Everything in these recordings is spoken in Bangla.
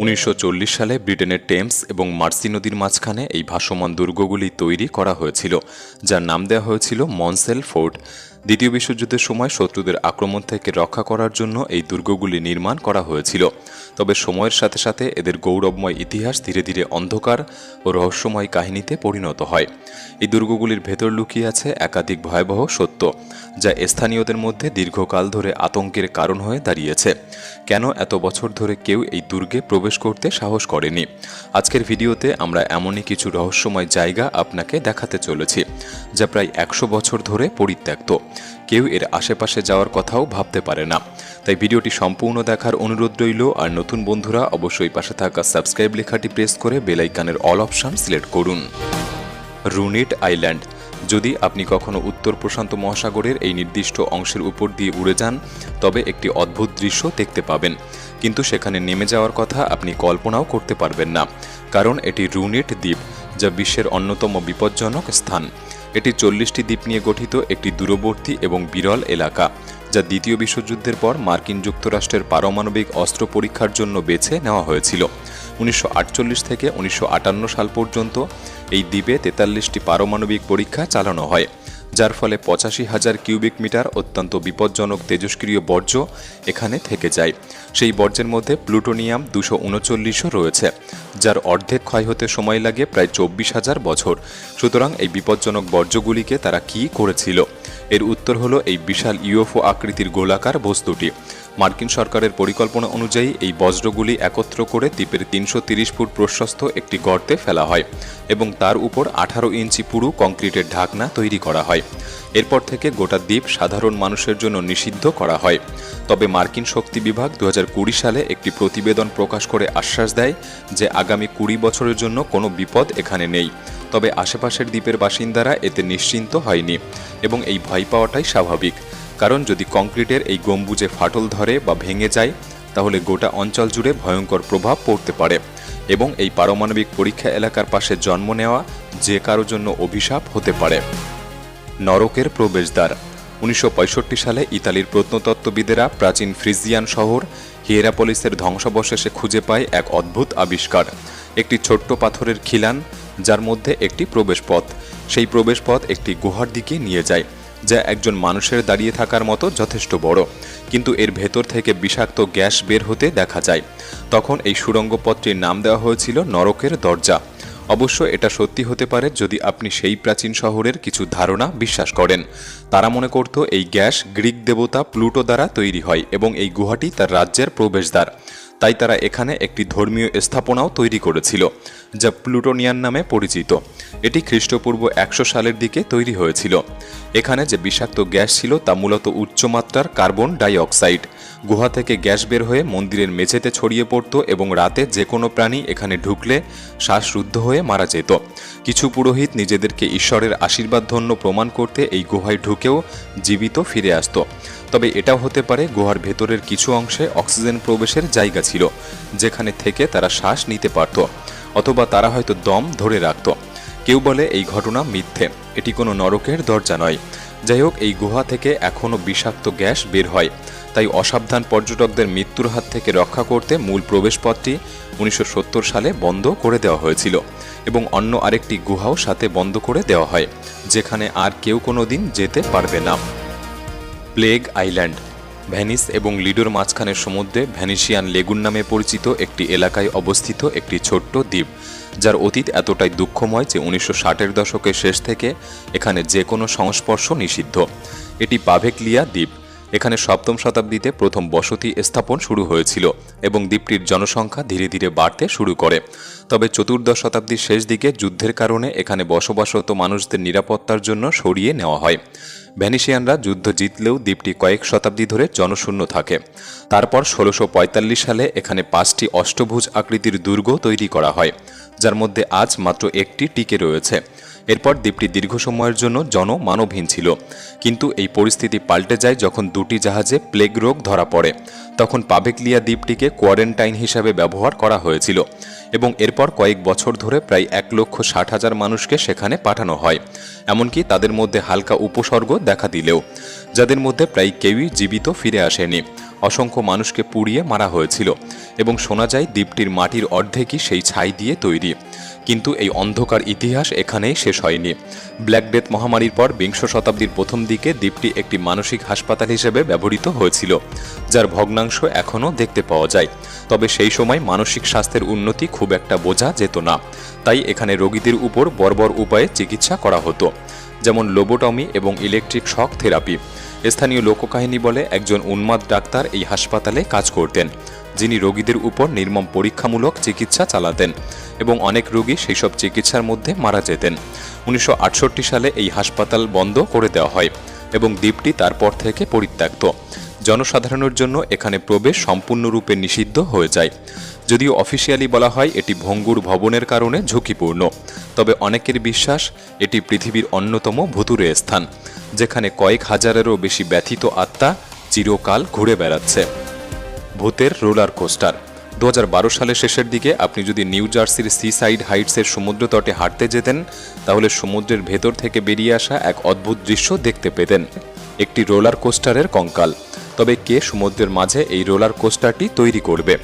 1940 সালে ব্রিটেনের টেমস এবং মার্সি নদীর মাঝখানে এই ভাসমান দুর্গগুলি তৈরি করা হয়েছিল, যার নাম দেওয়া হয়েছিল মনসেল ফোর্ট। দ্বিতীয় বিশ্বযুদ্ধের সময় শত্রুদের আক্রমণ থেকে রক্ষা করার জন্য এই দুর্গগুলি নির্মাণ করা হয়েছিল। তবে সময়ের সাথে সাথে এদের গৌরবময় ইতিহাস ধীরে ধীরে অন্ধকার ও রহস্যময় কাহিনীতে পরিণত হয়। এই দুর্গগুলির ভেতর লুকিয়ে আছে একাধিক ভয়াবহ সত্য, যা স্থানীয়দের মধ্যে দীর্ঘকাল ধরে আতঙ্কের কারণ হয়ে দাঁড়িয়েছে। কেন এত বছর ধরে কেউ এই দুর্গে প্রবেশ করতে সাহস করেনি? আজকের ভিডিওতে আমরা এমনই কিছু রহস্যময় জায়গা আপনাকে দেখাতে চলেছি, যা প্রায় 100 বছর ধরে পরিত্যক্ত। কেউ এর আশেপাশে যাওয়ার কথাও ভাবতে পারে না। তাই ভিডিওটি সম্পূর্ণ দেখার অনুরোধ রইল। আর নতুন বন্ধুরা অবশ্যই পাশে থাকা সাবস্ক্রাইব লেখাটি প্রেস করে বেল আইকনের অল অপশন সিলেক্ট করুন। রুনিট আইল্যান্ড। যদি আপনি কখনো উত্তর প্রশান্ত মহাসাগরের এই নির্দিষ্ট অংশের উপর দিয়ে উড়ে যান, তবে একটি অদ্ভুত দৃশ্য দেখতে পাবেন। কিন্তু সেখানে নেমে যাওয়ার কথা আপনি কল্পনাও করতে পারবেন না, কারণ এটি রুনিট দ্বীপ, যা বিশ্বের অন্যতম বিপজ্জনক স্থান। এটি 40টি দ্বীপ নিয়ে গঠিত একটি দূরবর্তী এবং বিরল এলাকা, যা দ্বিতীয় বিশ্বযুদ্ধের পর মার্কিন যুক্তরাষ্ট্রের পারমাণবিক অস্ত্র পরীক্ষার জন্য বেছে নেওয়া হয়েছিল। 1948 থেকে 1958 সাল পর্যন্ত এই দ্বীপে 43টি পারমাণবিক পরীক্ষা চালানো হয়, যার ফলে 85,000 কিউবিক মিটার অত্যন্ত বিপজ্জনক তেজস্ক্রিয় বর্জ্য এখানে থেকে যায়। সেই বর্জ্যের মধ্যে প্লুটোনিয়াম 239ও রয়েছে, যার অর্ধেক ক্ষয় হতে সময় লাগে প্রায় 24,000 বছর। সুতরাং এই বিপজ্জনক বর্জ্যগুলিকে তারা কী করেছিল? এর উত্তর হলো এই বিশাল ইউএফও আকৃতির গোলাকার বস্তুটি। মার্কিন সরকারের পরিকল্পনা অনুযায়ী এই বজ্রগুলি একত্র করে দ্বীপের 330 ফুট প্রশস্ত একটি গর্তে ফেলা হয় এবং তার উপর 18 ইঞ্চি পুরু কংক্রিটের ঢাকনা তৈরি করা হয়। এরপর থেকে গোটা দ্বীপ সাধারণ মানুষের জন্য নিষিদ্ধ করা হয়। তবে মার্কিন শক্তি বিভাগ 2020 সালে একটি প্রতিবেদন প্রকাশ করে আশ্বাস দেয় যে আগামী 20 বছরের জন্য কোনো বিপদ এখানে নেই। তবে আশেপাশের দ্বীপের বাসিন্দারা এতে নিশ্চিন্ত হয়নি এবং এই ভয় পাওয়াটাই স্বাভাবিক, কারণ যদি কংক্রিটের এই গম্বুজে ফাটল ধরে বা ভেঙে যায়, তাহলে গোটা অঞ্চল জুড়ে ভয়ঙ্কর প্রভাব পড়তে পারে এবং এই পারমাণবিক পরীক্ষা এলাকার পাশে জন্ম নেওয়া যে কারোর জন্য অভিশাপ হতে পারে। নরকের প্রবেশদ্বার। 1965 সালে ইতালির প্রত্নতত্ত্ববিদেরা প্রাচীন ফ্রিজিয়ান শহর হিয়েরাপোলিসের ধ্বংসাবশেষে খুঁজে পায় এক অদ্ভুত আবিষ্কার, একটি ছোট্ট পাথরের খিলান, যার মধ্যে একটি প্রবেশপথ। সেই প্রবেশপথ একটি গুহার দিকে নিয়ে যায়, যা একজন মানুষের দাঁড়িয়ে থাকার মতো যথেষ্ট বড়, কিন্তু এর ভেতর থেকে বিষাক্ত গ্যাস বের হতে দেখা যায়। তখন এই সুড়ঙ্গ পথটির নাম দেওয়া হয়েছিল নরকের দরজা। অবশ্য এটা সত্যি হতে পারে যদি আপনি সেই প্রাচীন শহরের কিছু ধারণা বিশ্বাস করেন। তারা মনে করত এই গ্যাস গ্রিক দেবতা প্লুটো দ্বারা তৈরি হয় এবং এই গুহাটি তার রাজ্যের প্রবেশদ্বার। তাই তারা এখানে একটি ধর্মীয় স্থাপনাও তৈরি করেছিল, যা প্লুটোনিয়ান নামে পরিচিত। এটি খ্রিস্টপূর্ব 100 সালের দিকে তৈরি হয়েছিল। এখানে যে বিষাক্ত গ্যাস ছিল তা মূলত উচ্চমাত্রার কার্বন ডাই অক্সাইড। গুহা থেকে গ্যাস বের হয়ে মন্দিরের মেঝেতে ছড়িয়ে পড়ত এবং রাতে যে কোনো প্রাণী এখানে ঢুকলে শ্বাসরুদ্ধ হয়ে মারা যেত। কিছু পুরোহিত নিজেদেরকে ঈশ্বরের আশীর্বাদ ধন্য প্রমাণ করতে এই গুহায় ঢুকেও জীবিত ফিরে আসত। তবে এটাও হতে পারে গুহার ভেতরের কিছু অংশে অক্সিজেন প্রবেশের জায়গা ছিল, যেখানে থেকে তারা শ্বাস নিতে পারত, অথবা তারা হয়তো দম ধরে রাখত। কেউ বলে এই ঘটনা মিথ্যে, এটি কোনো নরকের দরজা নয়। যাই হোক, এই গুহা থেকে এখনও বিষাক্ত গ্যাস বের হয়। তাই অসাবধান পর্যটকদের মৃত্যুর হাত থেকে রক্ষা করতে মূল প্রবেশপথটি 1970 সালে বন্ধ করে দেওয়া হয়েছিল এবং অন্য আরেকটি গুহাও সাথে বন্ধ করে দেওয়া হয়, যেখানে আর কেউ কোনোদিন যেতে পারবে না। Plague island. ভেনিস এবং লিডোর মাঝখানের সমুদ্রে ভ্যানিসিয়ান লেগুন নামে পরিচিত একটি এলাকায় অবস্থিত একটি ছোট্ট দ্বীপ, যার অতীত এতটাই দুঃখময় যে 1960-এর দশকের শেষ থেকে এখানে যে কোনো সংস্পর্শ নিষিদ্ধ। এটি পাভেকলিয়া দ্বীপ। এখানে 7ম শতাব্দীতে প্রথম বসতি স্থাপন শুরু হয়েছিল এবং দ্বীপটির জনসংখ্যা ধীরে ধীরে বাড়তে শুরু করে। তবে 14শ শতাব্দীর শেষ দিকে যুদ্ধের কারণে এখানে বসবাসরত মানুষদের নিরাপত্তার জন্য সরিয়ে নেওয়া হয়। ভ্যানিসিয়ানরা যুদ্ধ জিতলেও দ্বীপটি কয়েক শতাব্দী ধরে জনশূন্য থাকে। তারপর 1645 সালে এখানে 5টি অষ্টভুজ আকৃতির দুর্গ তৈরি করা হয়, যার মধ্যে আজ মাত্র একটি টিকে রয়েছে। এরপর দ্বীপটি দীর্ঘ সময়ের জন্য জনমানবহীন ছিল, কিন্তু এই পরিস্থিতি পাল্টে যায় যখন 2টি জাহাজে প্লেগ রোগ ধরা পড়ে। তখন পাভেকলিয়া দ্বীপটিকে কোয়ারেন্টাইন হিসাবে ব্যবহার করা হয়েছিল এবং এরপর কয়েক বছর ধরে প্রায় 1,60,000 মানুষকে সেখানে পাঠানো হয়, এমনকি তাদের মধ্যে হালকা উপসর্গ দেখা দিলেও, যাদের মধ্যে প্রায় কেউই জীবিত ফিরে আসেনি। অসংখ্য মানুষকে পুড়িয়ে মারা হয়েছিল এবং শোনা যায় দ্বীপটির মাটির অর্ধেকই সেই ছাই দিয়ে তৈরি। কিন্তু এই অন্ধকার ইতিহাস এখানেই শেষ হয়নি। ব্ল্যাক ডেথ মহামারীর পর বিংশ শতাব্দীর প্রথম দিকে দ্বীপটি একটি মানসিক হাসপাতাল হিসেবে ব্যবহৃত হয়েছিল, যার ভগ্নাংশ এখনও দেখতে পাওয়া যায়। তবে সেই সময় মানসিক স্বাস্থ্যের উন্নতি খুব একটা বোঝা যেত না, তাই এখানে রোগীদের উপর বর্বর উপায়ে চিকিৎসা করা হতো, যেমন লোবোটমি এবং ইলেকট্রিক শক থেরাপি। স্থানীয় লোককাহিনী বলে একজন উন্মাদ ডাক্তার এই হাসপাতালে কাজ করতেন, যিনি রোগীদের উপর নির্মম পরীক্ষামূলক চিকিৎসা চালাতেন এবং অনেক রোগী সেই সব চিকিৎসার মধ্যে মারা যেতেন। 1968 সালে এই হাসপাতাল বন্ধ করে দেওয়া হয় এবং দ্বীপটি তারপর থেকে পরিত্যক্ত। জনসাধারণের জন্য এখানে প্রবেশ সম্পূর্ণরূপে নিষিদ্ধ হয়ে যায়। যদিও অফিসিয়ালি বলা হয় এটি ভঙ্গুর ভবনের কারণে ঝুঁকিপূর্ণ, তবে অনেকের বিশ্বাস এটি পৃথিবীর অন্যতম ভুতুড়ে স্থান, যেখানে কয়েক হাজারেরও বেশি ব্যথিত আত্মা চিরকাল ঘুরে বেড়াচ্ছে। ভূতের রোলার কোস্টার। 2012 সালের শেষের দিকে আপনি যদি নিউ জার্সির সিসাইড হাইটসের সমুদ্র তটে হাঁটতে যেতেন, তাহলে সমুদ্রের ভেতর থেকে বেরিয়ে আসা এক অদ্ভুত দৃশ্য দেখতে পেতেন, একটি রোলার কোস্টারের কঙ্কাল। তবে কে সমুদ্রের মাঝে এই রোলার কোস্টারটি তৈরি করবে?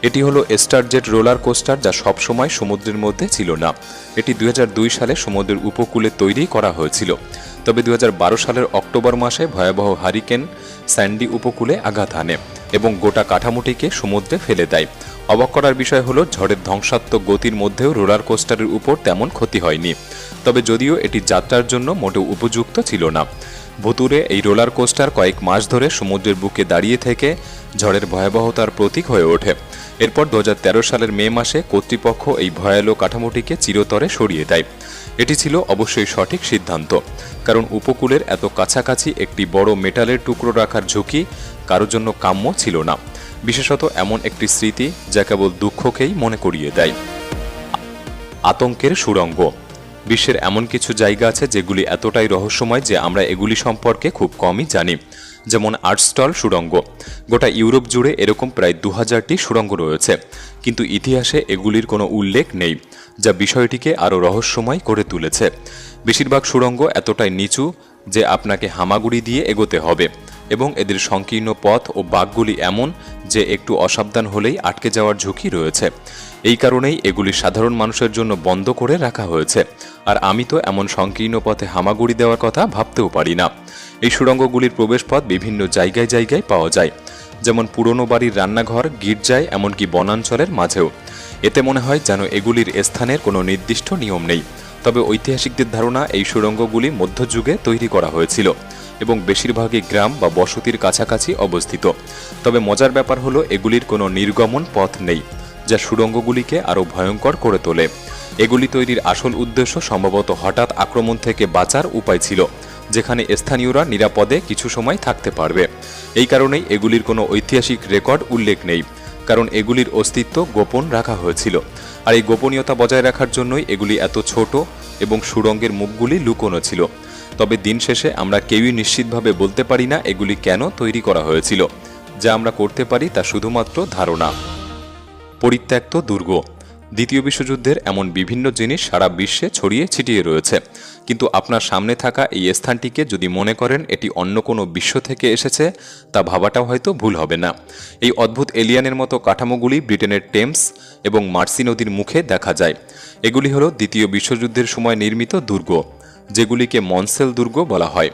এটি হলো স্টারজেট রোলার কোস্টার, যা সবসময় সমুদ্রের মধ্যে ছিল না। এটি 2002 সালে সমুদ্রের উপকূলে তৈরি করা হয়েছিল। তবে 2012 সালের অক্টোবর মাসে ভয়াবহ হারিকেন স্যান্ডি উপকূলে আঘাত হানে এবং গোটা কাঠামোটিকে সমুদ্রে ফেলে দেয়। অবাক করার বিষয় হলো, ঝড়ের ধ্বংসাত্মক গতির মধ্যেও রোলার কোস্টারের উপর তেমন ক্ষতি হয়নি। তবে যদিও এটি যাত্রার জন্য মোটেও উপযুক্ত ছিল না। ভুতুরে এই রোলার কোস্টার কয়েক মাস ধরে সমুদ্রের বুকে দাঁড়িয়ে থেকে ঝড়ের ভয়াবহতার প্রতীক হয়ে ওঠে। এরপর 2013 সালের মে মাসে কর্তৃপক্ষ এই ভয়ালো কাঠামোটিকে চিরতরে সরিয়ে দেয়। এটি ছিল অবশ্যই সঠিক সিদ্ধান্ত, কারণ উপকূলের এত কাছাকাছি একটি বড় মেটালের টুকরো রাখার ঝুঁকি কারোর জন্য কাম্য ছিল না, বিশেষত এমন একটি স্মৃতি যা কেবল দুঃখকেই মনে করিয়ে দেয়। আতঙ্কের সুড়ঙ্গ। বিশ্বের এমন কিছু জায়গা আছে যেগুলি এতটাই রহস্যময় যে আমরা এগুলি সম্পর্কে খুব কমই জানি, যেমন আর্টস্টল সুড়ঙ্গ। গোটা ইউরোপ জুড়ে এরকম প্রায় 2000টি সুড়ঙ্গ রয়েছে, কিন্তু ইতিহাসে এগুলির কোনো উল্লেখ নেই, যা বিষয়টিকে আরও রহস্যময় করে তুলেছে। বেশিরভাগ সুড়ঙ্গ এতটাই নিচু যে আপনাকে হামাগুড়ি দিয়ে এগোতে হবে এবং এদের সংকীর্ণ পথ ও বাঁকগুলি এমন যে একটু অসাবধান হলেই আটকে যাওয়ার ঝুঁকি রয়েছে। এই কারণেই এগুলি সাধারণ মানুষের জন্য বন্ধ করে রাখা হয়েছে, আর আমি তো এমন সংকীর্ণ পথে হামাগুড়ি দেওয়ার কথা ভাবতেও পারি না। এই সুড়ঙ্গগুলির প্রবেশপথ বিভিন্ন জায়গায় জায়গায় পাওয়া যায়, যেমন পুরনো বাড়ির রান্নাঘর, গির্জায়, এমনকি বনাঞ্চলের মাঝেও। এতে মনে হয় যেন এগুলির স্থানের কোনো নির্দিষ্ট নিয়ম নেই। তবে ঐতিহাসিকদের ধারণা এই সুড়ঙ্গগুলি মধ্যযুগে তৈরি করা হয়েছিল এবং বেশিরভাগই গ্রাম বা বসতির কাছাকাছি অবস্থিত। তবে মজার ব্যাপার হলো, এগুলির কোনো নির্গমন পথ নেই, যা সুড়ঙ্গগুলিকে আরও ভয়ঙ্কর করে তোলে। এগুলি তৈরির আসল উদ্দেশ্য সম্ভবত হঠাৎ আক্রমণ থেকে বাঁচার উপায় ছিল, যেখানে স্থানীয়রা নিরাপদে কিছু সময় থাকতে পারবে। এই কারণেই এগুলির কোনো ঐতিহাসিক রেকর্ড উল্লেখ নেই, কারণ এগুলির অস্তিত্ব গোপন রাখা হয়েছিল। আর এই গোপনীয়তা বজায় রাখার জন্যই এগুলি এত ছোট এবং সুড়ঙ্গের মুখগুলি লুকোনো ছিল। তবে দিন শেষে আমরা কেউই নিশ্চিতভাবে বলতে পারি না এগুলি কেন তৈরি করা হয়েছিল। যা আমরা করতে পারি তা শুধুমাত্র ধারণা। পরিত্যক্ত দুর্গ। দ্বিতীয় বিশ্বযুদ্ধের এমন বিভিন্ন জিনিস সারা বিশ্বে ছড়িয়ে ছিটিয়ে রয়েছে, কিন্তু আপনার সামনে থাকা এই স্থানটিকে যদি মনে করেন এটি অন্য কোনো বিশ্ব থেকে এসেছে, তা ভাবাটাও হয়তো ভুল হবে না। এই অদ্ভুত এলিয়ানের মতো কাঠামোগুলি ব্রিটেনের টেমস এবং মার্সি নদীর মুখে দেখা যায়। এগুলি হলো দ্বিতীয় বিশ্বযুদ্ধের সময় নির্মিত দুর্গ, যেগুলিকে মনসেল দুর্গ বলা হয়।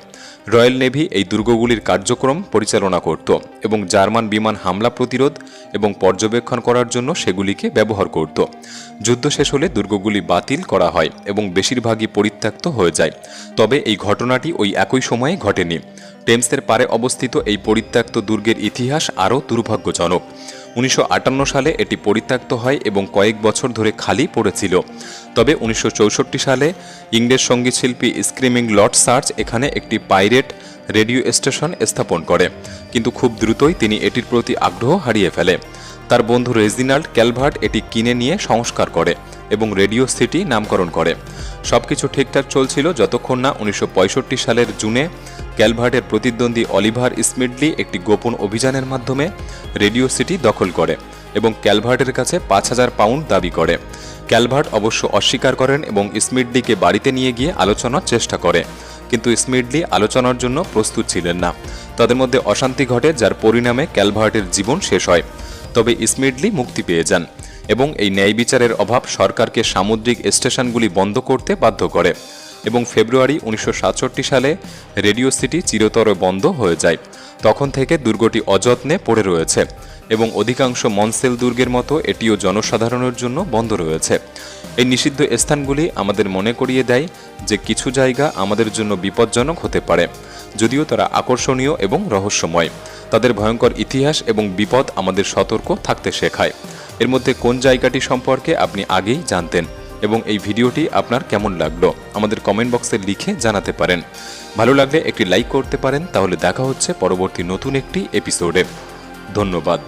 রয়্যাল নেভি এই দুর্গগুলির কার্যক্রম পরিচালনা করত এবং জার্মান বিমান হামলা প্রতিরোধ এবং পর্যবেক্ষণ করার জন্য সেগুলিকে ব্যবহার করত। যুদ্ধ শেষ হলে দুর্গগুলি বাতিল করা হয় এবং বেশিরভাগই পরিত্যক্ত হয়ে যায়। তবে এই ঘটনাটি ওই একই সময়ে ঘটেনি। টেমসের পারে অবস্থিত এই পরিত্যক্ত দুর্গের ইতিহাস আরও দুর্ভাগ্যজনক। 1958 সালে এটি পরিত্যক্ত হয় এবং কয়েক বছর ধরে খালি পড়েছিল। তবে 1964 সালে ইংরেজ সঙ্গীতশিল্পী স্ক্রিমিং লর্ড সার্চ এখানে একটি পাইরেট রেডিও স্টেশন স্থাপন করে, কিন্তু খুব দ্রুতই তিনি এটির প্রতি আগ্রহ হারিয়ে ফেলে। তার বন্ধু রেজিনাল্ড ক্যালভার্ট এটি কিনে নিয়ে সংস্কার করে এবং রেডিও সিটি নামকরণ করে। সবকিছু ঠিকঠাক চলছিল যতক্ষণ না 1965 সালের জুনে ক্যালভার্টের প্রতিদ্বন্দ্বী অলিভার স্মিডলি একটি গোপন অভিযানের মাধ্যমে রেডিও সিটি দখল করে এবং ক্যালভার্টের কাছে 5,000 পাউন্ড দাবি করে। ক্যালভার্ট অবশ্য অস্বীকার করেন এবং স্মিডলিকে বাড়িতে নিয়ে গিয়ে আলোচনার চেষ্টা করে, কিন্তু স্মিডলি আলোচনার জন্য প্রস্তুত ছিলেন না। তাদের মধ্যে অশান্তি ঘটে, যার পরিণামে ক্যালভার্টের জীবন শেষ হয়। তবে স্মিডলি মুক্তি পেয়ে যান এবং এই ন্যায় বিচারের অভাব সরকারকে সামুদ্রিক স্টেশনগুলি বন্ধ করতে বাধ্য করে এবং ফেব্রুয়ারি 1967 সালে রেডিও সিটি চিরতরে বন্ধ হয়ে যায়। তখন থেকে দুর্গটি অযত্নে পড়ে রয়েছে এবং অধিকাংশ মনসেল দুর্গের মতো এটিও জনসাধারণের জন্য বন্ধ রয়েছে। এই নিষিদ্ধ স্থানগুলি আমাদের মনে করিয়ে দেয় যে কিছু জায়গা আমাদের জন্য বিপজ্জনক হতে পারে, যদিও তারা আকর্ষণীয় এবং রহস্যময়। তাদের ভয়ঙ্কর ইতিহাস এবং বিপদ আমাদের সতর্ক থাকতে শেখায়। এর মধ্যে কোন জায়গাটি সম্পর্কে আপনি আগেই জানতেন এবং এই ভিডিওটি আপনার কেমন লাগলো আমাদের কমেন্ট বক্সে লিখে জানাতে পারেন। ভালো লাগলে একটি লাইক করতে পারেন। তাহলে দেখা হচ্ছে পরবর্তী নতুন একটি এপিসোডে। ধন্যবাদ।